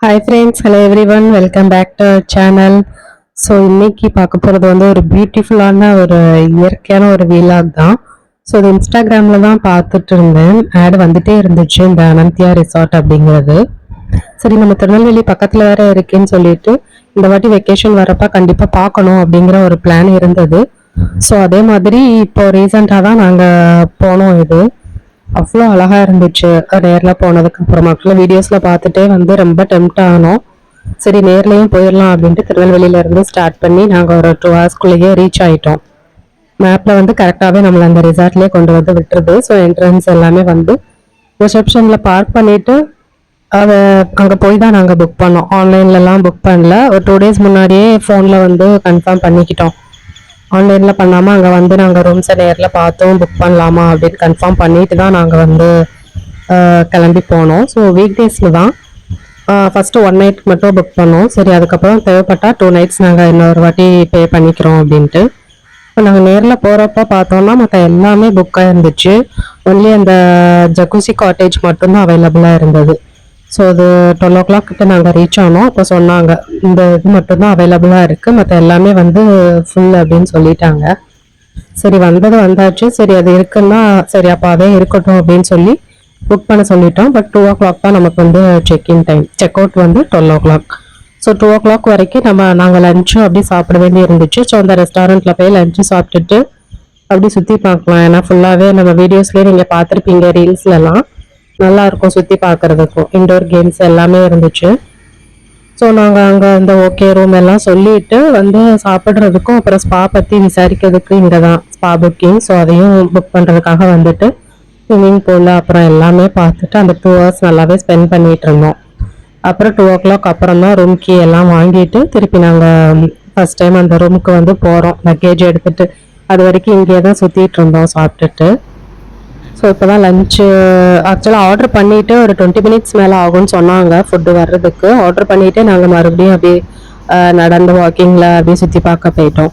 Hi friends, hello everyone, welcome back to channel. So இன்னைக்கு பார்க்க போகிறது வந்து ஒரு பியூட்டிஃபுல்லான ஒரு இயற்கையான ஒரு வீலாக் தான். ஸோ இது இன்ஸ்டாகிராமில் தான் பார்த்துட்டு இருந்தேன். ஆட் வந்துட்டே இருந்துச்சு இந்த அனந்தியா ரிசார்ட் அப்படிங்கிறது. சரி, நம்ம திருநெல்வேலி பக்கத்தில் வேற இருக்கேன்னு சொல்லிட்டு இந்த வாட்டி வெக்கேஷன் வரப்ப கண்டிப்பாக பார்க்கணும் அப்படிங்கிற ஒரு பிளான் இருந்தது. ஸோ அதே மாதிரி இப்போ ரீசெண்டாக தான் நாங்கள் போனோம். இது அவ்வளோ அழகா இருந்துச்சு. நேர்ல போனதுக்கு அப்புறமா வீடியோஸ்ல பார்த்துட்டே வந்து ரொம்ப டெம்ட் ஆனோம். சரி, நேர்லயும் போயிடலாம் அப்படின்ட்டு திருநெல்வேலியில இருந்து ஸ்டார்ட் பண்ணி நாங்க ஒரு 2 hours ரீச் ஆயிட்டோம். மேப்ல வந்து கரெக்டாவே நம்மள அந்த ரிசார்ட்லயே கொண்டு வந்து விட்டுருது. ஸோ என்ட்ரன்ஸ் எல்லாமே வந்து ரிசப்ஷன்ல பார்க் பண்ணிட்டு அதை அங்க போய் தான் நாங்க புக் பண்ணோம். ஆன்லைன்ல எல்லாம் புக் பண்ணல. ஒரு 2 days முன்னாடியே போன்ல வந்து கன்ஃபார்ம் பண்ணிக்கிட்டோம். ஆன்லைனில் பண்ணாமல் அங்கே வந்து நாங்கள் ரூம்ஸை நேரில் பார்த்தோம், புக் பண்ணலாமா அப்படின்னு கன்ஃபார்ம் பண்ணிட்டு தான் நாங்கள் வந்து கிளம்பி போனோம். ஸோ வீக் டேஸில் தான் ஃபஸ்ட்டு 1 night மட்டும் புக் பண்ணோம். சரி, அதுக்கப்புறம் தேவைப்பட்டால் 2 nights நாங்கள் இன்னொரு வாட்டி பே பண்ணிக்கிறோம் அப்படின்ட்டு. இப்போ நாங்கள் நேரில் போகிறப்ப பார்த்தோம்னா மற்ற எல்லாமே புக்காக இருந்துச்சு. ஒன்லி அந்த ஜக்குசி காட்டேஜ் மட்டும்தான் அவைலபிளாக இருந்தது. ஸோ அது 12 o'clock கிட்ட நாங்கள் ரீச் ஆனோம். அப்போ சொன்னாங்க இந்த இது மட்டும்தான் அவைலபிளாக இருக்குது, மற்ற எல்லாமே வந்து ஃபுல் அப்படின்னு சொல்லிட்டாங்க. சரி, வந்தது வந்தாச்சு. சரி, அது இருக்குன்னா சரி அப்போ அதே இருக்கட்டும் அப்படின்னு சொல்லி புக் பண்ண சொல்லிட்டோம். பட் 2 o'clock தான் நமக்கு வந்து செக்இன் டைம். செக் அவுட் வந்து 12 o'clock. ஸோ 2 o'clock வரைக்கும் நாங்கள் லஞ்சும் அப்படி சாப்பிட வேண்டி இருந்துச்சு. ஸோ அந்த ரெஸ்டாரண்ட்டில் போய் லஞ்சு சாப்பிட்டுட்டு அப்படி சுற்றி பார்க்கலாம். ஏன்னா ஃபுல்லாகவே நம்ம வீடியோஸ்லேயே நீங்கள் பார்த்துருப்பீங்க, ரீல்ஸ்லலாம் நல்லா இருக்கும் சுற்றி பார்க்கறதுக்கும். இன்டோர் கேம்ஸ் எல்லாமே இருந்துச்சு. ஸோ நாங்கள் அங்கே அந்த ஓகே ரூம் எல்லாம் சொல்லிட்டு வந்து சாப்பிட்றதுக்கும் அப்புறம் ஸ்பா பற்றி விசாரிக்கிறதுக்கு இங்கே தான் ஸ்பா புக்கிங். ஸோ அதையும் புக் பண்ணுறதுக்காக வந்துட்டு ஸ்விம்மிங் பூலில் அப்புறம் எல்லாமே பார்த்துட்டு அந்த 2 hours நல்லாவே ஸ்பெண்ட் பண்ணிட்டு இருந்தோம். அப்புறம் 2 o'clock அப்புறம் தான் ரூம் கீ எல்லாம் வாங்கிட்டு திருப்பி நாங்கள் ஃபர்ஸ்ட் டைம் அந்த ரூமுக்கு வந்து போகிறோம், லக்கேஜ் எடுத்துட்டு. அது வரைக்கும் இங்கே தான் சுற்றிட்டு இருந்தோம் சாப்பிட்டுட்டு. ஸோ இப்போ தான் லஞ்சு ஆக்சுவலாக ஆர்டர் பண்ணிவிட்டு ஒரு 20 minutes மேலே ஆகும்னு சொன்னாங்க ஃபுட்டு வர்றதுக்கு. ஆர்டர் பண்ணிவிட்டு நாங்கள் மறுபடியும் அப்படியே நடந்து வாக்கிங்கில் அப்படியே சுற்றி பார்க்க போயிட்டோம்.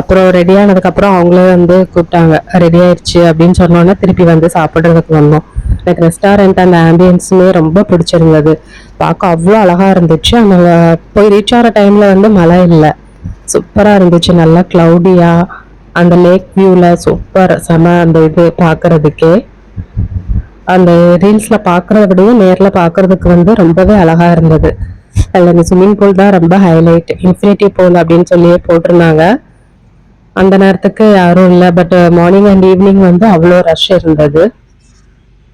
அப்புறம் ரெடி ஆனதுக்கப்புறம் அவங்களே வந்து கூப்பிட்டாங்க, ரெடி ஆயிடுச்சு அப்படின்னு சொன்னோன்னே திருப்பி வந்து சாப்பிட்றதுக்கு வந்தோம். எனக்கு ரெஸ்டாரண்ட் அந்த ஆம்பியன்ஸுமே ரொம்ப பிடிச்சிருந்தது. பார்க்க அவ்வளோ அழகாக இருந்துச்சு. அந்த போய் ரீச் ஆகிற டைமில் வந்து மழை இல்லை, சூப்பராக இருந்துச்சு. நல்லா க்ளவுடியாக அந்த லேக் வியூவில் சூப்பர் செம. அந்த இது பார்க்கறதுக்கே அந்த ரீல்ஸில் பார்க்குறத விடையும் நேரில் பார்க்கறதுக்கு வந்து ரொம்பவே அழகாக இருந்தது. அதில் இந்த ஸ்விம்மிங் பூல் தான் ரொம்ப ஹைலைட். இன்ஃபினிட்டி பூல் அப்படின்னு சொல்லியே போட்டிருந்தாங்க. அந்த நேரத்துக்கு யாரும் இல்லை. பட் மார்னிங் அண்ட் ஈவினிங் வந்து அவ்வளோ ரஷ் இருந்தது.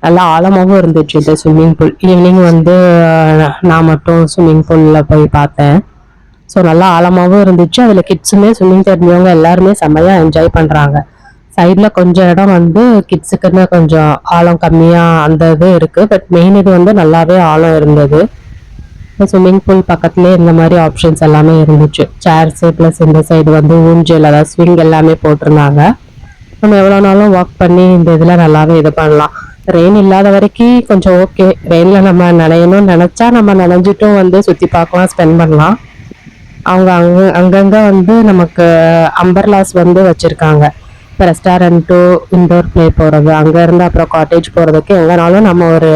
நல்லா ஆழமாகவும் இருந்துச்சு இந்த ஸ்விம்மிங் பூல். ஈவினிங் வந்து நான் மட்டும் ஸ்விம்மிங் பூலில் போய் பார்த்தேன். ஸோ நல்லா ஆழமாகவும் இருந்துச்சு. அதில் கிட்ஸுமே ஸ்விம்மிங் தெரிஞ்சவங்க எல்லாருமே செம்மையாக என்ஜாய் பண்ணுறாங்க. சைடில் கொஞ்சம் இடம் வந்து கிட்ஸுக்குன்னு கொஞ்சம் ஆழம் கம்மியாக அந்த இது இருக்குது. பட் மெயின் இது வந்து நல்லாவே ஆழம் இருந்தது. ஸ்விம்மிங் பூல் பக்கத்துலேயே இந்த மாதிரி ஆப்ஷன்ஸ் எல்லாமே இருந்துச்சு. சேர்ஸு ப்ளஸ் இந்த சைடு வந்து ஊஞ்சல், அதாவது ஸ்விங் எல்லாமே போட்டிருந்தாங்க. நம்ம எவ்வளோ நாளும் வாக் பண்ணி இந்த இதில் நல்லாவே இது பண்ணலாம். ரெயின் இல்லாத வரைக்கும் கொஞ்சம் ஓகே. ரெயினில் நம்ம நனையணும்னு நினச்சா நம்ம நனைஞ்சிட்டும் வந்து சுற்றி பார்க்கலாம், ஸ்பெண்ட் பண்ணலாம். அவங்க அங்கங்கே வந்து நமக்கு அம்பர்லாஸ் வந்து வச்சுருக்காங்க. இப்போ ரெஸ்டாரண்ட்டு இன்டோர் ப்ளே போகிறது, அங்கேருந்து அப்புறம் காட்டேஜ் போகிறதுக்கு எங்கேனாலும் நம்ம ஒரு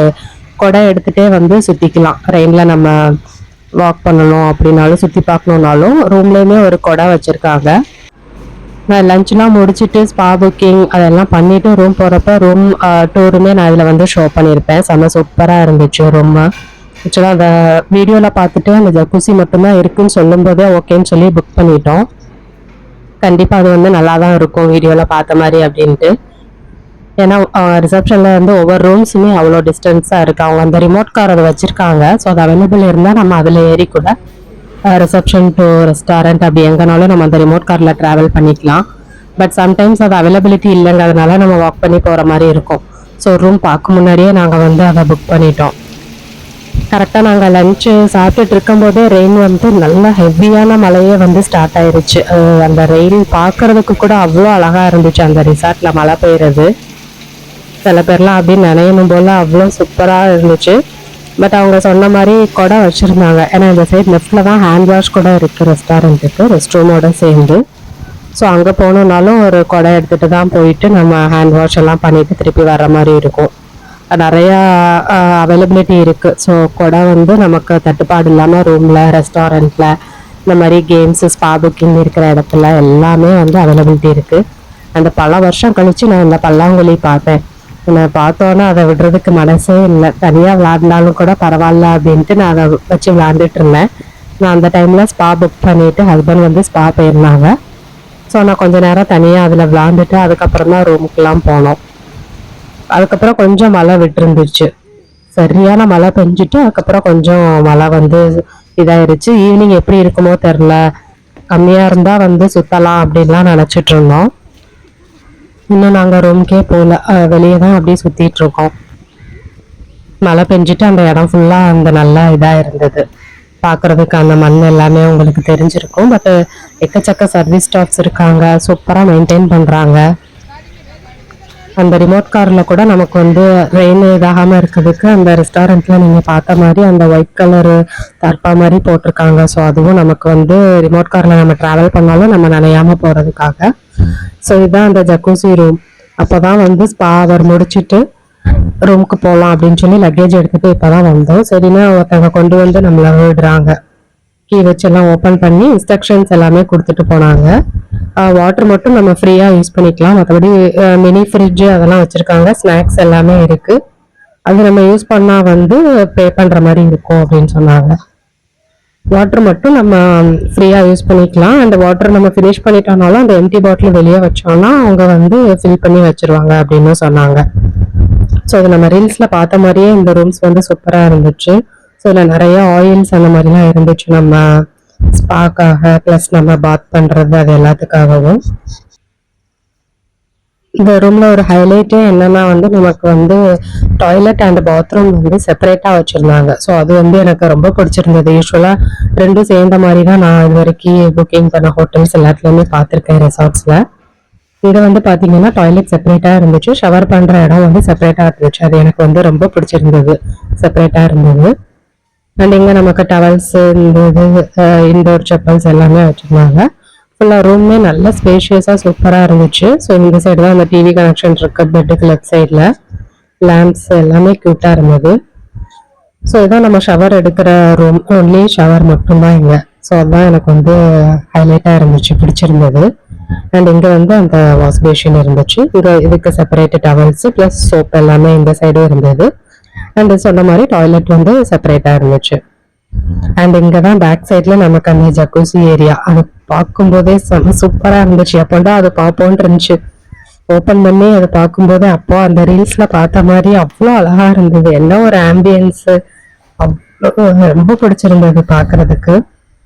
கொடை எடுத்துகிட்டே வந்து சுற்றிக்கலாம். ரெயினில் நம்ம வாக் பண்ணணும் அப்படின்னாலும் சுற்றி பார்க்கணுன்னாலும் ரூம்லேயுமே ஒரு கொடை வச்சுருக்காங்க. நான் லஞ்ச்லாம் முடிச்சுட்டு ஸ்பா புக்கிங் அதெல்லாம் பண்ணிவிட்டு ரூம் போகிறப்ப ரூம் டூருமே நான் இதில் வந்து ஷோ பண்ணியிருப்பேன். செம்ம சூப்பராக இருந்துச்சு ரூம். ஆக்சுவலாக அந்த வீடியோவில் பார்த்துட்டு அந்த ஜக்குசி மட்டும்தான் இருக்குன்னு சொல்லும்போதே ஓகேன்னு சொல்லி புக் பண்ணிட்டோம். கண்டிப்பாக அது வந்து நல்லா தான் இருக்கும் வீடியோவில் பார்த்த மாதிரி அப்படின்ட்டு. ஏன்னா ரிசப்ஷனில் வந்து ஒவ்வொரு ரூம்ஸுமே அவ்வளோ டிஸ்டன்ஸாக இருக்குது. அவங்க அந்த ரிமோட் கார் அதை வச்சுருக்காங்க. ஸோ அது அவைலபிள் இருந்தால் நம்ம அதில் ஏறி கூட ரிசப்ஷன் டு ரெஸ்டாரண்ட் அப்படி எங்கேனாலும் நம்ம அந்த ரிமோட் காரில் ட்ராவல் பண்ணிக்கலாம். பட் சம்டைம்ஸ் அது அவைலபிலிட்டி இல்லைங்கிறதுனால நம்ம வாக் பண்ணி போகிற மாதிரி இருக்கும். ஸோ ரூம் பார்க்க முன்னாடியே நாங்கள் வந்து அதை புக் பண்ணிட்டோம். கரெக்டாக நாங்கள் லஞ்சு சாப்பிட்டுட்டு இருக்கும்போதே ரெயின் வந்து நல்ல ஹெவியான மழையே வந்து ஸ்டார்ட் ஆயிடுச்சு. அந்த ரெயின் பார்க்கறதுக்கு கூட அவ்வளோ அழகாக இருந்துச்சு. அந்த ரிசார்ட்டில் மழை பெய்யுறது சில பேர்லாம் அப்படின்னு நினையணும் போல் அவ்வளோ சூப்பராக இருந்துச்சு. பட் அவங்க சொன்ன மாதிரி கொடை வச்சுருந்தாங்க. ஏன்னா இந்த சைட் லெஃப்டில் தான் ஹேண்ட் வாஷ் கூட இருக்குது ரெஸ்டாரண்ட்டுக்கு, ரெஸ்ட் ரூமோட சேர்ந்து. ஸோ அங்கே போகணுன்னாலும் ஒரு கொடை எடுத்துகிட்டு தான் போயிட்டு நம்ம ஹேண்ட் வாஷ் எல்லாம் பண்ணிவிட்டு திருப்பி வர்ற மாதிரி இருக்கும். நிறையா அவைலபிலிட்டி இருக்குது. ஸோ கூட வந்து நமக்கு தட்டுப்பாடு இல்லாமல் ரூமில், ரெஸ்டாரண்ட்டில், இந்த மாதிரி கேம்ஸு, ஸ்பா புக்கிங் இருக்கிற இடத்துல எல்லாமே வந்து அவைலபிலிட்டி இருக்குது. அந்த பல வருஷம் கழித்து நான் இந்த பல்லாங்குழி பார்த்தேன். நான் பார்த்தோன்னே அதை விடுறதுக்கு மனசே இல்லை. தனியாக விளாட்னாலும் கூட பரவாயில்ல அப்படின்ட்டு நான் அதை வச்சு விளாண்டுட்டு இருந்தேன். நான் அந்த டைமில் ஸ்பா புக் பண்ணிவிட்டு ஹஸ்பண்ட் வந்து ஸ்பா போயிருந்தாங்க. ஸோ நான் கொஞ்சம் நேரம் தனியாக அதில் விளாண்டுட்டு அதுக்கப்புறம் தான் ரூமுக்கெலாம் போனோம். அதுக்கப்புறம் கொஞ்சம் மழை விட்டுருந்துச்சு. சரியான மழை பெஞ்சிட்டு அதுக்கப்புறம் கொஞ்சம் மழை வந்து இதாயிருச்சு. ஈவினிங் எப்படி இருக்குமோ தெரில, கம்மியாக இருந்தால் வந்து சுற்றலாம் அப்படின்லாம் நினச்சிட்டு இருந்தோம். இன்னும் நாங்கள் ரூம்க்கே போகல, வெளியே தான் அப்படியே சுற்றிட்டு இருக்கோம். மழை பெஞ்சிட்டு அந்த இடம் ஃபுல்லாக அந்த நல்லா இதாக இருந்தது பார்க்குறதுக்கு. அந்த மண் எல்லாமே உங்களுக்கு தெரிஞ்சிருக்கும். பட் எக்கச்சக்க சர்வீஸ் ஸ்டாஃப்ஸ் இருக்காங்க, சூப்பராக மெயின்டைன் பண்ணுறாங்க. அந்த ரிமோட் காரில் கூட நமக்கு வந்து ரெயின் இதாகாமல் இருக்கிறதுக்கு அந்த ரெஸ்டாரண்ட்டில் நீங்கள் பார்த்த மாதிரி அந்த ஒயிட் கலரு தர்ப்பா மாதிரி போட்டிருக்காங்க. ஸோ அதுவும் நமக்கு வந்து ரிமோட் காரில் நம்ம ட்ராவல் பண்ணாலும் நம்ம நனையாமல் போகிறதுக்காக. ஸோ இதுதான் அந்த ஜக்கூசி ரூம். அப்போ தான் வந்து ஸ்பா அவர் முடிச்சுட்டு ரூமுக்கு போகலாம் அப்படின்னு சொல்லி லக்கேஜ் எடுத்துகிட்டு இப்போ தான் வந்தோம். சரின்னா ஒருத்தவங்க கொண்டு வந்து நம்மளை விடுறாங்க. கீ வச்செல்லாம் ஓப்பன் பண்ணி இன்ஸ்ட்ரக்ஷன்ஸ் எல்லாமே கொடுத்துட்டு போனாங்க. வாட்டர் மட்டும் நம்ம ஃப்ரீயாக யூஸ் பண்ணிக்கலாம். மற்றபடி மினி ஃப்ரிட்ஜு அதெல்லாம் வச்சுருக்காங்க. ஸ்நாக்ஸ் எல்லாமே இருக்குது. அது நம்ம யூஸ் பண்ணால் வந்து பே பண்ணுற மாதிரி இருக்கும் அப்படின்னு சொன்னாங்க. வாட்டர் மட்டும் நம்ம ஃப்ரீயாக யூஸ் பண்ணிக்கலாம். அந்த வாட்டர் நம்ம ஃபினிஷ் பண்ணிட்டோம்னாலும் அந்த எம்டி பாட்டில் வெளியே வச்சோம்னா அவங்க வந்து ஃபில் பண்ணி வச்சுருவாங்க அப்படின்னு சொன்னாங்க. ஸோ இது நம்ம ரீல்ஸில் பார்த்த மாதிரியே இந்த ரூம்ஸ் வந்து சூப்பராக இருந்துச்சு. ஸோ இதில் நிறைய ஆயில்ஸ் அந்த மாதிரிலாம் இருந்துச்சு, நம்ம ஸ்பாக்காக ப்ளஸ் நம்ம பாத் பண்ணுறது அது எல்லாத்துக்காகவும். இந்த ரூமில் ஒரு ஹைலைட்டே என்னன்னா வந்து நமக்கு வந்து டாய்லெட் அண்ட் பாத்ரூம் வந்து செப்பரேட்டாக வச்சுருந்தாங்க. ஸோ அது வந்து எனக்கு ரொம்ப பிடிச்சிருந்தது. யூஸ்வலாக ரெண்டும் சேர்ந்த மாதிரி தான் நான் இது வரைக்கும் புக்கிங் பண்ண ஹோட்டல்ஸ் எல்லாத்துலேயுமே பார்த்துருக்கேன் ரிசார்ட்ஸில். இது வந்து பார்த்தீங்கன்னா டாய்லெட் செப்பரேட்டாக இருந்துச்சு, ஷவர் பண்ணுற இடம் வந்து செப்பரேட்டாக இருந்துச்சு. அது எனக்கு வந்து ரொம்ப பிடிச்சிருந்தது, செப்பரேட்டாக இருந்தது. அண்ட் இங்கே நமக்கு டவல்ஸு, இந்த இது இன்டோர் செப்பல்ஸ் எல்லாமே வச்சுருந்தாங்க. ஃபுல்லாக ரூமே நல்ல ஸ்பேஷியஸாக சூப்பராக இருந்துச்சு. ஸோ இந்த சைடு தான் அந்த டிவி கனெக்ஷன் இருக்குது, பெட்டுக்கு லெஃப்ட் சைடில் லேம்ப்ஸ் எல்லாமே க்யூட்டாக இருந்தது. ஸோ இதான் நம்ம ஷவர் எடுக்கிற ரூம், ஒன்லி ஷவர் மட்டும்தான் இங்கே. ஸோ அதுதான் எனக்கு வந்து ஹைலைட்டாக இருந்துச்சு, பிடிச்சிருந்தது. அண்ட் இங்கே வந்து அந்த வாஷ் பேஷன் இருந்துச்சு. இங்கே இதுக்கு செப்பரேட் டவல்ஸு ப்ளஸ் சோப் எல்லாமே இந்த சைடும் இருந்தது. அண்ட் சொன்ன மாதிரி டாய்லெட் வந்து செப்பரேட்டாக இருந்துச்சு. அண்ட் இங்கே தான் பேக் சைடில் நமக்கு அந்த ஜக்கூசி ஏரியா, அது பார்க்கும்போதே செம்ம சூப்பராக இருந்துச்சு. அப்போண்டா அது பார்ப்போன்ட்டு இருந்துச்சு. ஓப்பன் பண்ணி அதை பார்க்கும்போதே அப்போ அந்த ரீல்ஸில் பார்த்த மாதிரி அவ்வளோ அழகாக இருந்தது. என்ன ஒரு ஆம்பியன்ஸு, அவ்வளோ ரொம்ப பிடிச்சிருந்தது பார்க்குறதுக்கு.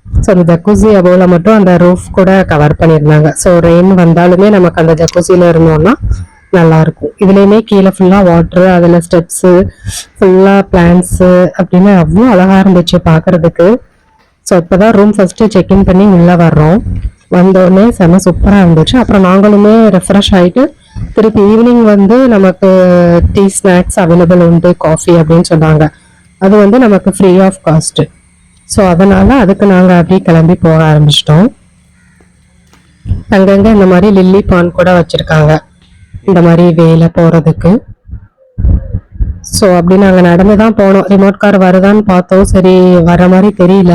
ஸோ அந்த ஜக்கூசி அபோவில் மட்டும் அந்த ரூஃப் கூட கவர் பண்ணியிருந்தாங்க. ஸோ ரெயின் வந்தாலுமே நமக்கு அந்த ஜக்கூசியில் இருந்தோம்னா நல்லாயிருக்கும். இதுலேயுமே கீழே ஃபுல்லாக வாட்ரு, அதில் ஸ்டெப்ஸு, ஃபுல்லாக பிளான்ட்ஸு அப்படின்னு அவ்வளோ அழகாக இருந்துச்சு பார்க்குறதுக்கு. ஸோ இப்போ தான் ரூம் ஃபஸ்ட்டு செக்இன் பண்ணி உள்ளே வர்றோம். வந்தோடனே செம்ம சூப்பராக இருந்துச்சு. அப்புறம் நாங்களுமே ரெஃப்ரெஷ் ஆகிட்டு திருப்பி ஈவினிங் வந்து நமக்கு டீ ஸ்நாக்ஸ் அவைலபிள் உண்டு, காஃபி அப்படின்னு சொன்னாங்க. அது வந்து நமக்கு ஃப்ரீ ஆஃப் காஸ்ட்டு. ஸோ அதனால் அதுக்கு நாங்கள் அப்படியே கிளம்பி போக ஆரம்பிச்சிட்டோம். அங்கங்கே இந்த மாதிரி லில்லி பான் கூட வச்சுருக்காங்க, இந்த மாதிரி வேலை போகிறதுக்கு. ஸோ அப்படி நாங்கள் நடந்து தான் போனோம். ரிமோட் கார் வருதான்னு பார்த்தோம், சரி வர மாதிரி தெரியல.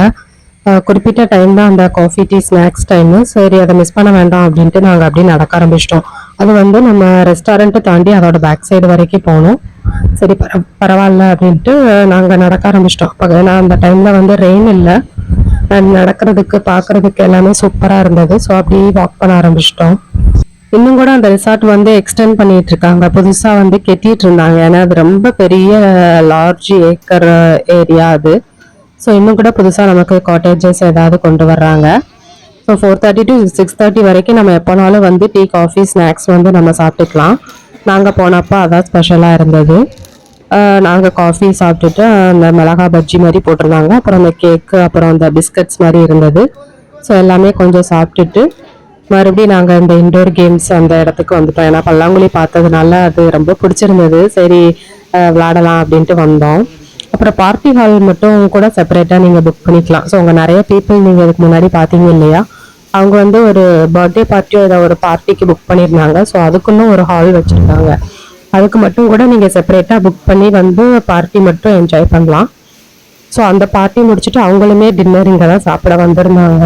குறிப்பிட்ட டைம் தான் அந்த காஃபி டீ ஸ்நாக்ஸ் டைமு. சரி அதை மிஸ் பண்ண வேண்டாம் அப்படின்ட்டு நாங்கள் அப்படியே நடக்க ஆரம்பிச்சிட்டோம். அது வந்து நம்ம ரெஸ்டாரண்ட்டை தாண்டி அதோட பேக் சைடு வரைக்கும் போனோம். சரி பரவாயில்ல அப்படின்ட்டு நாங்கள் நடக்க ஆரம்பிச்சிட்டோம். அப்போ நான் அந்த டைமில் வந்து ரெயின் இல்லை, நடக்கிறதுக்கு பார்க்குறதுக்கு எல்லாமே சூப்பராக இருந்தது. ஸோ அப்படியே வாக் பண்ண ஆரம்பிச்சிட்டோம். இன்னும் கூட அந்த ரிசார்ட் வந்து எக்ஸ்டெண்ட் பண்ணிட்டு இருக்காங்க, புதுசாக வந்து கெட்டிட்டு இருந்தாங்க. ஏன்னா அது ரொம்ப பெரிய லார்ஜ் ஏக்கர் ஏரியா அது. ஸோ இன்னும் கூட புதுசாக நமக்கு காட்டேஜஸ் ஏதாவது கொண்டு வர்றாங்க. ஸோ 4:30 to 6:30 வரைக்கும் நம்ம எப்போனாலும் வந்து டீ, காஃபி, ஸ்நாக்ஸ் வந்து நம்ம சாப்பிட்டுக்கலாம். நாங்கள் போனப்போ அதான் ஸ்பெஷலாக இருந்தது. நாங்கள் காஃபி சாப்பிட்டுட்டு அந்த மிளகா பஜ்ஜி மாதிரி போட்டிருந்தாங்க, அப்புறம் அந்த கேக்கு, அப்புறம் அந்த பிஸ்கட்ஸ் மாதிரி இருந்தது. ஸோ எல்லாமே கொஞ்சம் சாப்பிட்டுட்டு மறுபடியும் நாங்கள் இந்த இன்டோர் கேம்ஸ் அந்த இடத்துக்கு வந்துட்டோம். ஏன்னா பல்லாங்குழி பார்த்ததுனால அது ரொம்ப பிடிச்சிருந்தது. சரி விளாடலாம் அப்படின்ட்டு வந்தோம். அப்புறம் பார்ட்டி ஹால் மட்டும் கூட செப்பரேட்டாக நீங்கள் புக் பண்ணிக்கலாம். ஸோ உங்கள் நிறைய பீப்புள் நீங்கள் இதுக்கு முன்னாடி பார்த்தீங்க இல்லையா, அவங்க வந்து ஒரு பர்த்டே பார்ட்டியோ ஏதோ ஒரு பார்ட்டிக்கு புக் பண்ணியிருந்தாங்க. ஸோ அதுக்குன்னு ஒரு ஹால் வச்சுருக்காங்க. அதுக்கு மட்டும் கூட நீங்கள் செப்பரேட்டாக புக் பண்ணி வந்து பார்ட்டி மட்டும் என்ஜாய் பண்ணலாம். ஸோ அந்த பார்ட்டி முடிச்சுட்டு அவங்களுமே டின்னர் இங்கே தான் சாப்பிட வந்திருந்தாங்க.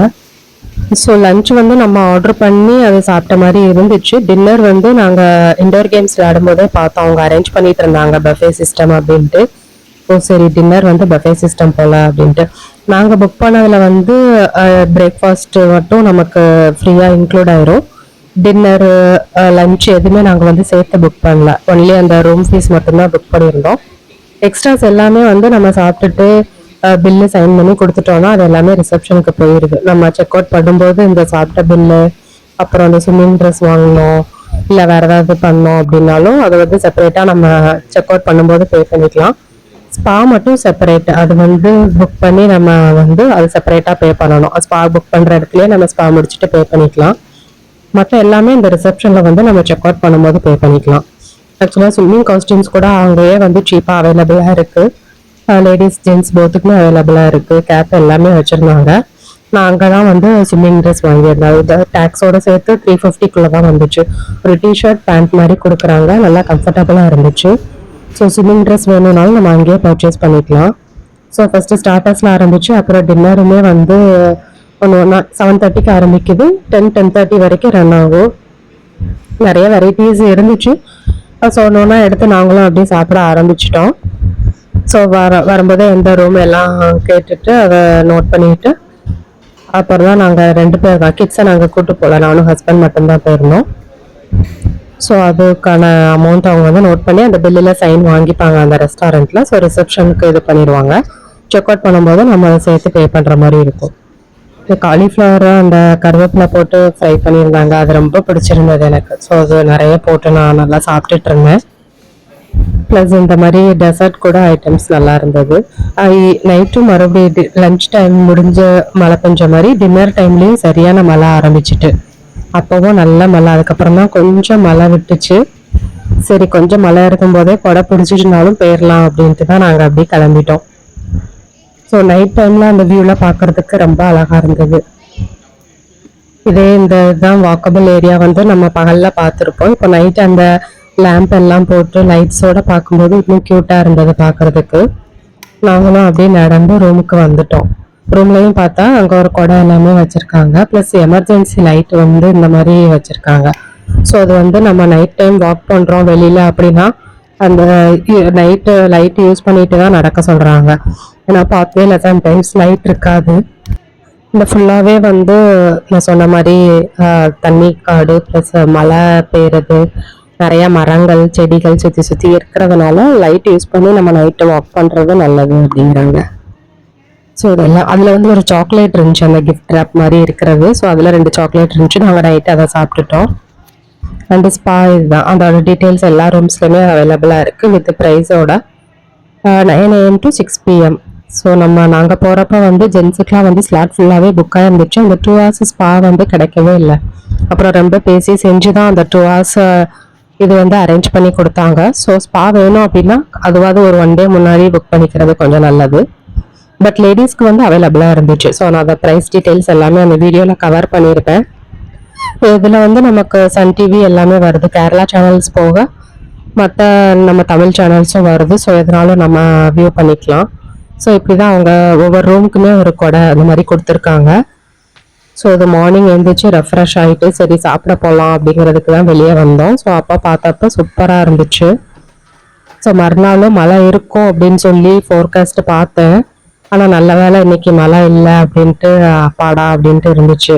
ஸோ லஞ்ச் வந்து நம்ம ஆர்டர் பண்ணி அதை சாப்பிட்ட மாதிரி இருந்துச்சு. டின்னர் வந்து நாங்கள் இண்டோர் கேம்ஸ் விளையாடும்போதே பார்த்தோம், அவங்க அரேஞ்ச் பண்ணிட்டு இருந்தாங்க பஃபே சிஸ்டம் அப்படின்ட்டு. ஓ சரி, டின்னர் வந்து பஃபே சிஸ்டம் போல் அப்படின்ட்டு நாங்கள் புக் பண்ணதில் வந்து பிரேக்ஃபாஸ்ட்டு மட்டும் நமக்கு ஃப்ரீயாக இன்க்ளூட் ஆயிரும். டின்னரு லஞ்ச் எதுவுமே நாங்கள் வந்து சேர்த்து புக் பண்ணல, ஒன்லி அந்த ரூம் ஃபீஸ் மட்டும்தான் புக் பண்ணியிருந்தோம். எக்ஸ்ட்ராஸ் எல்லாமே வந்து நம்ம சாப்பிட்டுட்டு பில்லு சைன் பண்ணி கொடுத்துட்டோம்னா அது எல்லாமே ரிசப்ஷனுக்கு போயிடுது. நம்ம செக் அவுட் பண்ணும்போது இந்த சாப்பிட்ட பில்லு, அப்புறம் அந்த ஸ்விம்மிங் ட்ரெஸ் வாங்கணும், இல்லை வேறு ஏதாவது பண்ணோம் அப்படின்னாலும் அதை வந்து செப்பரேட்டாக நம்ம செக் அவுட் பண்ணும்போது பே பண்ணிக்கலாம். ஸ்பா மட்டும் செப்பரேட், அது வந்து புக் பண்ணி நம்ம வந்து அது செப்பரேட்டாக பே பண்ணணும். ஸ்பா புக் பண்ணுற இடத்துலயே நம்ம ஸ்பா முடிச்சுட்டு பே பண்ணிக்கலாம். மற்ற எல்லாமே இந்த ரிசப்ஷனில் வந்து நம்ம செக் அவுட் பண்ணும்போது பே பண்ணிக்கலாம். ஆக்சுவலாக ஸ்விம்மிங் காஸ்டியூம்ஸ் கூட அங்கேயே வந்து சீப்பாக அவைலபிளாக இருக்குது. லேடிஸ் ஜென்ட்ஸ் போத்துக்குமே அவைலபிளாக இருக்குது. கேப் எல்லாமே வச்சுருந்தாங்க. நான் அங்கே தான் வந்து ஸ்விம்மிங் ட்ரெஸ் வாங்கியிருந்தேன். இது டேக்ஸோடு சேர்த்து 350 தான் வந்துச்சு. ஒரு டிஷர்ட் பேண்ட் மாதிரி கொடுக்குறாங்க, நல்லா கம்ஃபர்டபுளாக இருந்துச்சு. ஸோ ஸ்விம்மிங் ட்ரெஸ் வேணும்னாலும் நம்ம அங்கேயே பர்ச்சேஸ் பண்ணிக்கலாம். ஸோ ஃபஸ்ட்டு ஸ்டார்டர்ஸில் ஆரம்பிச்சு அப்புறம் டின்னருமே வந்து 7:30க்கு ஆரம்பிக்குது, 10-10:30 வரைக்கும் ரன் ஆகும். நிறைய வெரைட்டிஸ் இருந்துச்சு. ஸோ ஒன்று எடுத்து நாங்களும் அப்படியே சாப்பிட ஆரம்பிச்சிட்டோம். ஸோ வரும்போதே எந்த ரூம் எல்லாம் கேட்டுட்டு அதை நோட் பண்ணிட்டு அப்புறம் தான் நாங்கள் 2 பேர் தான் கிட்ஸை நாங்கள் கூப்பிட்டு போகல, நானும் ஹஸ்பண்ட் மட்டும்தான் போயிருந்தோம். ஸோ அதுக்கான அமௌண்ட் அவங்க வந்து நோட் பண்ணி அந்த பில்லில் சைன் வாங்கிப்பாங்க அந்த ரெஸ்டாரண்ட்டில். ஸோ ரிசப்ஷனுக்கு இது பண்ணிடுவாங்க. செக் அவுட் பண்ணும்போது நம்ம அதை சேர்த்து பே பண்ணுற மாதிரி இருக்கும். காலிஃப்ளவர் அந்த கருவேப்பிலை போட்டு ஃப்ரை பண்ணியிருந்தாங்க, அது ரொம்ப பிடிச்சிருந்தது எனக்கு. ஸோ அது நிறைய போட்டு நான் நல்லா சாப்பிட்டுட்டு இருந்தேன். ப்ளஸ் இந்த மாதிரி டெசர்ட் கூட ஐட்டம்ஸ் நல்லா இருந்தது. நைட்டும் மறுபடியும் லன்ச் டைம் முடிஞ்ச மழை பெஞ்ச மாதிரி டின்னர் டைம்லேயும் சரியான மழை ஆரம்பிச்சிட்டு, அப்போவும் நல்ல மழை. அதுக்கப்புறம் தான் கொஞ்சம் மழை விட்டுச்சு. சரி, கொஞ்சம் மழை இருக்கும்போதே கொடை பிடிச்சிட்டுனாலும் போயிடலாம் அப்படின்ட்டு தான் நாங்கள் அப்படியே கிளம்பிட்டோம். ஸோ நைட் டைமில் அந்த வியூவில் பார்க்குறதுக்கு ரொம்ப அழகாக இருந்தது. இதே இந்த இதுதான் வாக்கபிள் ஏரியா வந்து நம்ம பகலில் பார்த்துருப்போம். இப்போ நைட் அந்த லேம்ப் எல்லாம் போட்டு லைட்ஸோடு பார்க்கும்போது இன்னும் க்யூட்டாக இருந்தது பார்க்குறதுக்கு. நாங்களும் அப்படியே நடந்து ரூமுக்கு வந்துட்டோம். ரூம்லையும் பார்த்தா அங்கே ஒரு குடம் எல்லாமே வச்சுருக்காங்க, ப்ளஸ் எமர்ஜென்சி லைட் வந்து இந்த மாதிரி வச்சுருக்காங்க. ஸோ அது வந்து நம்ம நைட் டைம் வாக் பண்ணுறோம் வெளியில் அப்படின்னா அந்த நைட்டு லைட் யூஸ் பண்ணிட்டு தான் நடக்க சொல்கிறாங்க. ஏன்னா பாத்வேல சம்டைம்ஸ் லைட் இருக்காது. இந்த ஃபுல்லாகவே வந்து நான் சொன்ன மாதிரி தண்ணி காடு ப்ளஸ் மழை பெய்யுறது, நிறைய மரங்கள் செடிகள் சுற்றி சுற்றி இருக்கிறதுனால லைட் யூஸ் பண்ணி நம்ம நைட்டு வாக் பண்ணுறது நல்லது அப்படிங்கிறாங்க. ஸோ இதெல்லாம் அதில் வந்து ஒரு சாக்லேட் இருந்துச்சு, அந்த கிஃப்ட் ரேப் மாதிரி இருக்கிறது. ஸோ அதில் 2 சாக்லேட் இருந்துச்சு, நாங்கள் நைட்டு அதை சாப்பிட்டுட்டோம். அண்ட் ஸ்பா இதுதான், அதோட டீட்டெயில்ஸ் எல்லா ரூம்ஸ்லையுமே அவைலபிளாக இருக்குது வித் ப்ரைஸோட. 9 AM to 6 PM. ஸோ நாங்கள் போகிறப்ப வந்து ஜென்ஸுக்கெலாம் வந்து ஸ்லாட் ஃபுல்லாகவே புக்காக இருந்துச்சு. அந்த 2 hours ஸ்பா வந்து கிடைக்கவே இல்லை. அப்புறம் ரொம்ப பேசி செஞ்சு தான் அந்த 2 hours இது வந்து அரேஞ்ச் பண்ணி கொடுத்தாங்க. ஸோ ஸ்பா வேணும் அப்படின்னா அதுவாது ஒரு 1 day முன்னாடி புக் பண்ணிக்கிறது கொஞ்சம் நல்லது. பட் லேடிஸ்க்கு வந்து அவைலபிளாக இருந்துச்சு. ஸோ நான் அதை ப்ரைஸ் டீட்டெயில்ஸ் எல்லாமே அந்த வீடியோவில் கவர் பண்ணியிருப்பேன். இதில் வந்து நமக்கு சன் டிவி எல்லாமே வருது, கேரளா சேனல்ஸ் போக மற்ற நம்ம தமிழ் சேனல்ஸும் வருது. ஸோ எதனாலும் நம்ம வியூ பண்ணிக்கலாம். ஸோ இப்படி தான் அவங்க ஒவ்வொரு ரூமுக்குமே ஒரு கொடை அந்த மாதிரி கொடுத்துருக்காங்க. ஸோ இது மார்னிங் எழுந்திரிச்சு ரெஃப்ரெஷ் ஆகிட்டு சரி சாப்பிட போகலாம் அப்படிங்கிறதுக்கு தான் வெளியே வந்தோம். ஸோ அப்போ பார்த்தப்ப சூப்பராக இருந்துச்சு. ஸோ மறுநாளும் மழை இருக்கும் அப்படின்னு சொல்லி ஃபோர்காஸ்ட் பார்த்தேன். ஆனால் நல்ல வேலை இன்னைக்கு மழை இல்லை அப்படின்ட்டு அப்பாடா அப்படின்ட்டு இருந்துச்சு.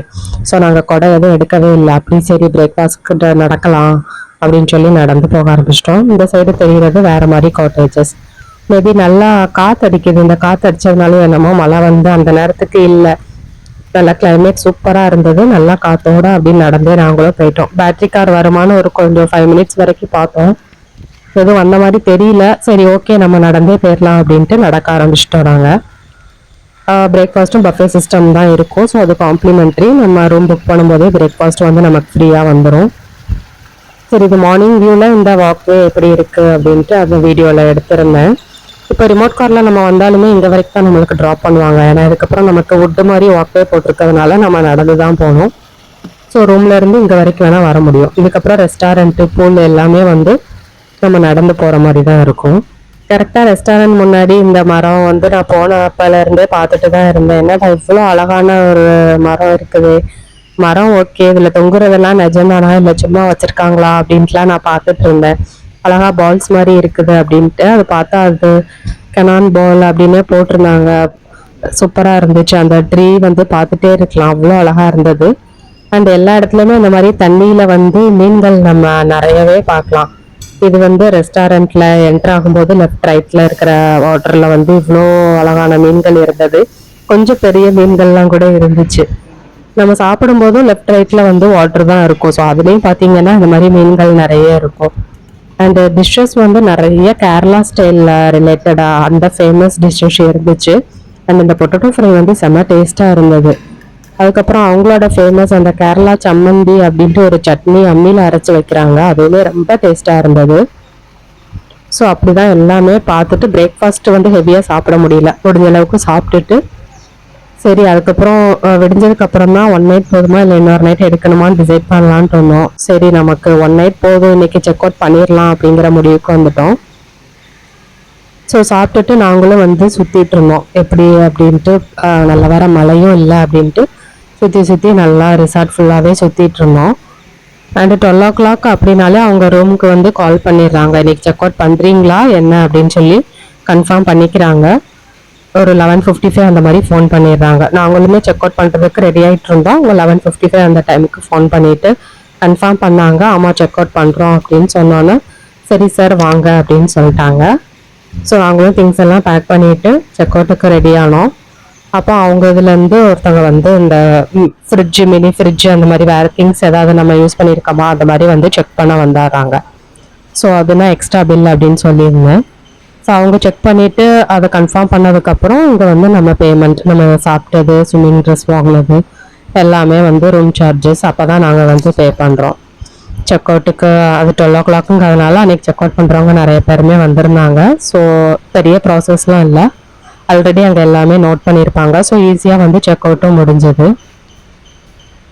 ஸோ நாங்கள் கொடை எதுவும் எடுக்கவே இல்லை. அப்படி சரி பிரேக்ஃபாஸ்ட் நடக்கலாம் அப்படின்னு சொல்லி நடந்து போக ஆரம்பிச்சிட்டோம். இந்த சைடு தெரிகிறது வேறு மாதிரி காட்டேஜஸ். மேபி நல்லா காற்று அடிக்குது, இந்த காற்று அடித்ததுனால என்னமோ மழை வந்து அந்த நேரத்துக்கு இல்லை. நல்லா கிளைமேட் சூப்பராக இருந்தது, நல்லா காற்றோட அப்படின்னு நடந்தே நாங்களும் போயிட்டோம். பேட்ரி கார் வருமானு ஒரு கொஞ்சம் 5 minutes வரைக்கும் பார்த்தோம், எதுவும் வந்த மாதிரி தெரியல. சரி ஓகே நம்ம நடந்தே போயிடலாம் அப்படின்ட்டு நடக்க ஆரம்பிச்சிட்டோம். நாங்கள் பிரேக்ஃபாஸ்ட்டும் பஃபே சிஸ்டம் தான் இருக்கும். ஸோ அது காம்ப்ளிமெண்ட்ரி. நம்ம ரூம் புக் பண்ணும்போதே பிரேக்ஃபாஸ்ட் வந்து நமக்கு ஃப்ரீயாக வந்துடும். சரி, இது மார்னிங் வியூவில் இந்த வாக்வே எப்படி இருக்குது அப்படின்ட்டு அந்த வீடியோவில் எடுத்திருந்தேன். இப்போ ரிமோட் காரில் நம்ம வந்தாலுமே இங்கே வரைக்கும் தான் நம்மளுக்கு ட்ராப் பண்ணுவாங்க. ஏன்னா இதுக்கப்புறம் நமக்கு வுட்டு மாதிரி வாக்வே போட்டிருக்கிறதுனால நம்ம நடந்து தான் போகணும். ஸோ ரூம்லேருந்து இங்கே வரைக்கும் வேணால் வர முடியும். இதுக்கப்புறம் ரெஸ்டாரண்ட்டு பூல் எல்லாமே வந்து நம்ம நடந்து போகிற மாதிரி தான் இருக்கும். கரெக்டாக ரெஸ்டாரண்ட் முன்னாடி இந்த மரம் வந்து நான் போன அப்போலேருந்தே பார்த்துட்டு தான் இருந்தேன். என்னடா இவ்வளோ அழகான ஒரு மரம் இருக்குது, மரம் ஓகே, இதில் தொங்குறதெல்லாம் நிஜம்தானா இல்லை சும்மா வச்சுருக்காங்களா அப்படின்ட்டுலாம் நான் பார்த்துட்டு இருந்தேன். அழகாக பால்ஸ் மாதிரி இருக்குது அப்படின்ட்டு அது பார்த்தா அது கெனான் பால் அப்படின்னே போட்டிருந்தாங்க. சூப்பராக இருந்துச்சு. அந்த ட்ரீ வந்து பார்த்துட்டே இருக்கலாம், அவ்வளோ அழகாக இருந்தது. அண்ட் எல்லா இடத்துலையுமே இந்த மாதிரி தண்ணியில் வந்து மீன்கள் நம்ம நிறையவே பார்க்கலாம். இது வந்து ரெஸ்டாரண்ட்டில் என்ட்ரு ஆகும்போது லெஃப்ட் ரைட்டில் இருக்கிற வாட்டரில் வந்து இவ்வளோ அழகான மீன்கள் இருந்தது. கொஞ்சம் பெரிய மீன்கள்லாம் கூட இருந்துச்சு. நம்ம சாப்பிடும்போதும் லெஃப்ட் ரைட்டில் வந்து வாட்டர் தான் இருக்கும். ஸோ அதுலேயும் பார்த்தீங்கன்னா இந்த மாதிரி மீன்கள் நிறைய இருக்கும். அண்டு டிஷ்ஷஸ் வந்து நிறைய கேரளா ஸ்டைலில் ரிலேட்டடாக அந்த ஃபேமஸ் டிஷ்ஷஸ் இருந்துச்சு. அண்ட் இந்த பொட்டேட்டோ ஃப்ரை வந்து செம்ம டேஸ்ட்டாக இருந்தது. அதுக்கப்புறம் அவங்களோட ஃபேமஸ் அந்த கேரளா சம்மந்தி அப்படின்ட்டு ஒரு சட்னி அம்மியில் அரைச்சி வைக்கிறாங்க, அதுவுமே ரொம்ப டேஸ்ட்டாக இருந்தது. ஸோ அப்படி தான் எல்லாமே பார்த்துட்டு பிரேக்ஃபாஸ்ட்டு வந்து ஹெவியாக சாப்பிட முடியல, முடிஞ்ச அளவுக்கு சாப்பிட்டுட்டு சரி அதுக்கப்புறம் விடிஞ்சதுக்கப்புறம் தான் 1 நைட் போதுமா இல்லை இன்னொரு நைட் எடுக்கணுமான்னு டிசைட் பண்ணலான்ட்டு இருந்தோம். சரி நமக்கு 1 நைட் போதும், இன்னைக்கு செக் அவுட் பண்ணிடலாம் அப்படிங்கிற முடிவுக்கு வந்துட்டோம். ஸோ சாப்பிட்டுட்டு நாங்களும் வந்து சுற்றிட்டு இருந்தோம் எப்படி அப்படின்ட்டு. நல்ல வேற மழையும் இல்லை அப்படின்ட்டு சுற்றி நல்லா ரிசார்ட் ஃபுல்லாகவே சுற்றிட்டு இருந்தோம். அண்டு 12 o'clock அப்படின்னாலே அவங்க ரூமுக்கு வந்து கால் பண்ணிடுறாங்க, இன்னைக்கு செக் அவுட் பண்ணுறீங்களா என்ன அப்படின்னு சொல்லி கன்ஃபார்ம் பண்ணிக்கிறாங்க. ஒரு 11:55 அந்த மாதிரி ஃபோன் பண்ணிடுறாங்க. நாங்களுமே செக் அவுட் பண்ணுறதுக்கு ரெடி ஆகிட்டு இருந்தோம். அவங்க 11:55 அந்த டைமுக்கு ஃபோன் பண்ணிவிட்டு கன்ஃபார்ம் பண்ணாங்க, ஆமாம் செக் அவுட் பண்ணுறோம் அப்படின்னு சொன்னோன்னே சரி சார் வாங்க அப்படின்னு சொல்லிட்டாங்க. ஸோ நாங்களும் திங்ஸ் எல்லாம் பேக் பண்ணிவிட்டு செக் அவுட்டுக்கு ரெடி ஆனோம். அப்போ அவங்க இதுலேருந்து ஒருத்தவங்க வந்து இந்த ஃப்ரிட்ஜு, மினி ஃப்ரிட்ஜு அந்த மாதிரி வேறு திங்ஸ் ஏதாவது நம்ம யூஸ் பண்ணியிருக்கோமா அந்த மாதிரி வந்து செக் பண்ண வந்துடுறாங்க. ஸோ அதுனா எக்ஸ்ட்ரா பில் அப்படின்னு சொல்லியிருந்தேன். ஸோ அவங்க செக் பண்ணிவிட்டு அதை கன்ஃபார்ம் பண்ணதுக்கப்புறம் இங்கே வந்து நம்ம பேமெண்ட், நம்ம சாப்பிட்டது, ஸ்விம்மிங் ட்ரெஸ் வாங்கினது எல்லாமே வந்து ரூம் சார்ஜஸ் அப்போ தான் நாங்கள் வந்து பே பண்ணுறோம். செக் அவுட்டுக்கு அது 12 o'clockங்கிறதுனால அன்றைக்கி செக் அவுட் பண்ணுறவங்க நிறைய பேருமே வந்திருந்தாங்க. ஸோ பெரிய ப்ராசஸ்லாம் இல்லை, ஆல்ரெடி அங்கே எல்லாமே நோட் பண்ணியிருப்பாங்க. ஸோ ஈஸியாக வந்து செக் அவுட்டும் முடிஞ்சது.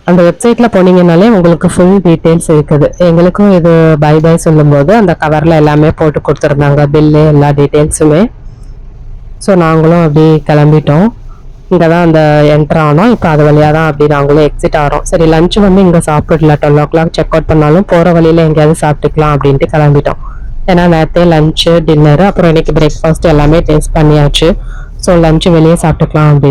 அந்த வெப்சைட்டில் போனீங்கன்னாலே உங்களுக்கு ஃபுல் டீட்டெயில்ஸ் இருக்குது. எங்களுக்கும் இது பை பை சொல்லும்போது அந்த கவரில் எல்லாமே போட்டு கொடுத்துருந்தாங்க, பில்லு எல்லா டீட்டெயில்ஸுமே. ஸோ நாங்களும் அப்படி கிளம்பிட்டோம். இங்கே தான் அந்த என்ட்ரு ஆனோம். இப்போ அது வழியாக தான் அப்படி நாங்களும் எக்ஸிட் ஆகிறோம். சரி லஞ்சு வந்து இங்கே சாப்பிடல, 12 o'clock செக் அவுட் பண்ணாலும் போகிற வழியில் எங்கேயாவது சாப்பிட்டுக்கலாம் அப்படின்ட்டு கிளம்பிட்டோம். ஏன்னா நேரத்தே லஞ்சு, டின்னரு, அப்புறம் இன்றைக்கி பிரேக்ஃபாஸ்ட் எல்லாமே டேஸ்ட் பண்ணியாச்சு. ஸோ லஞ்சு வெளியே சாப்பிட்டுக்கலாம் அப்படின்னு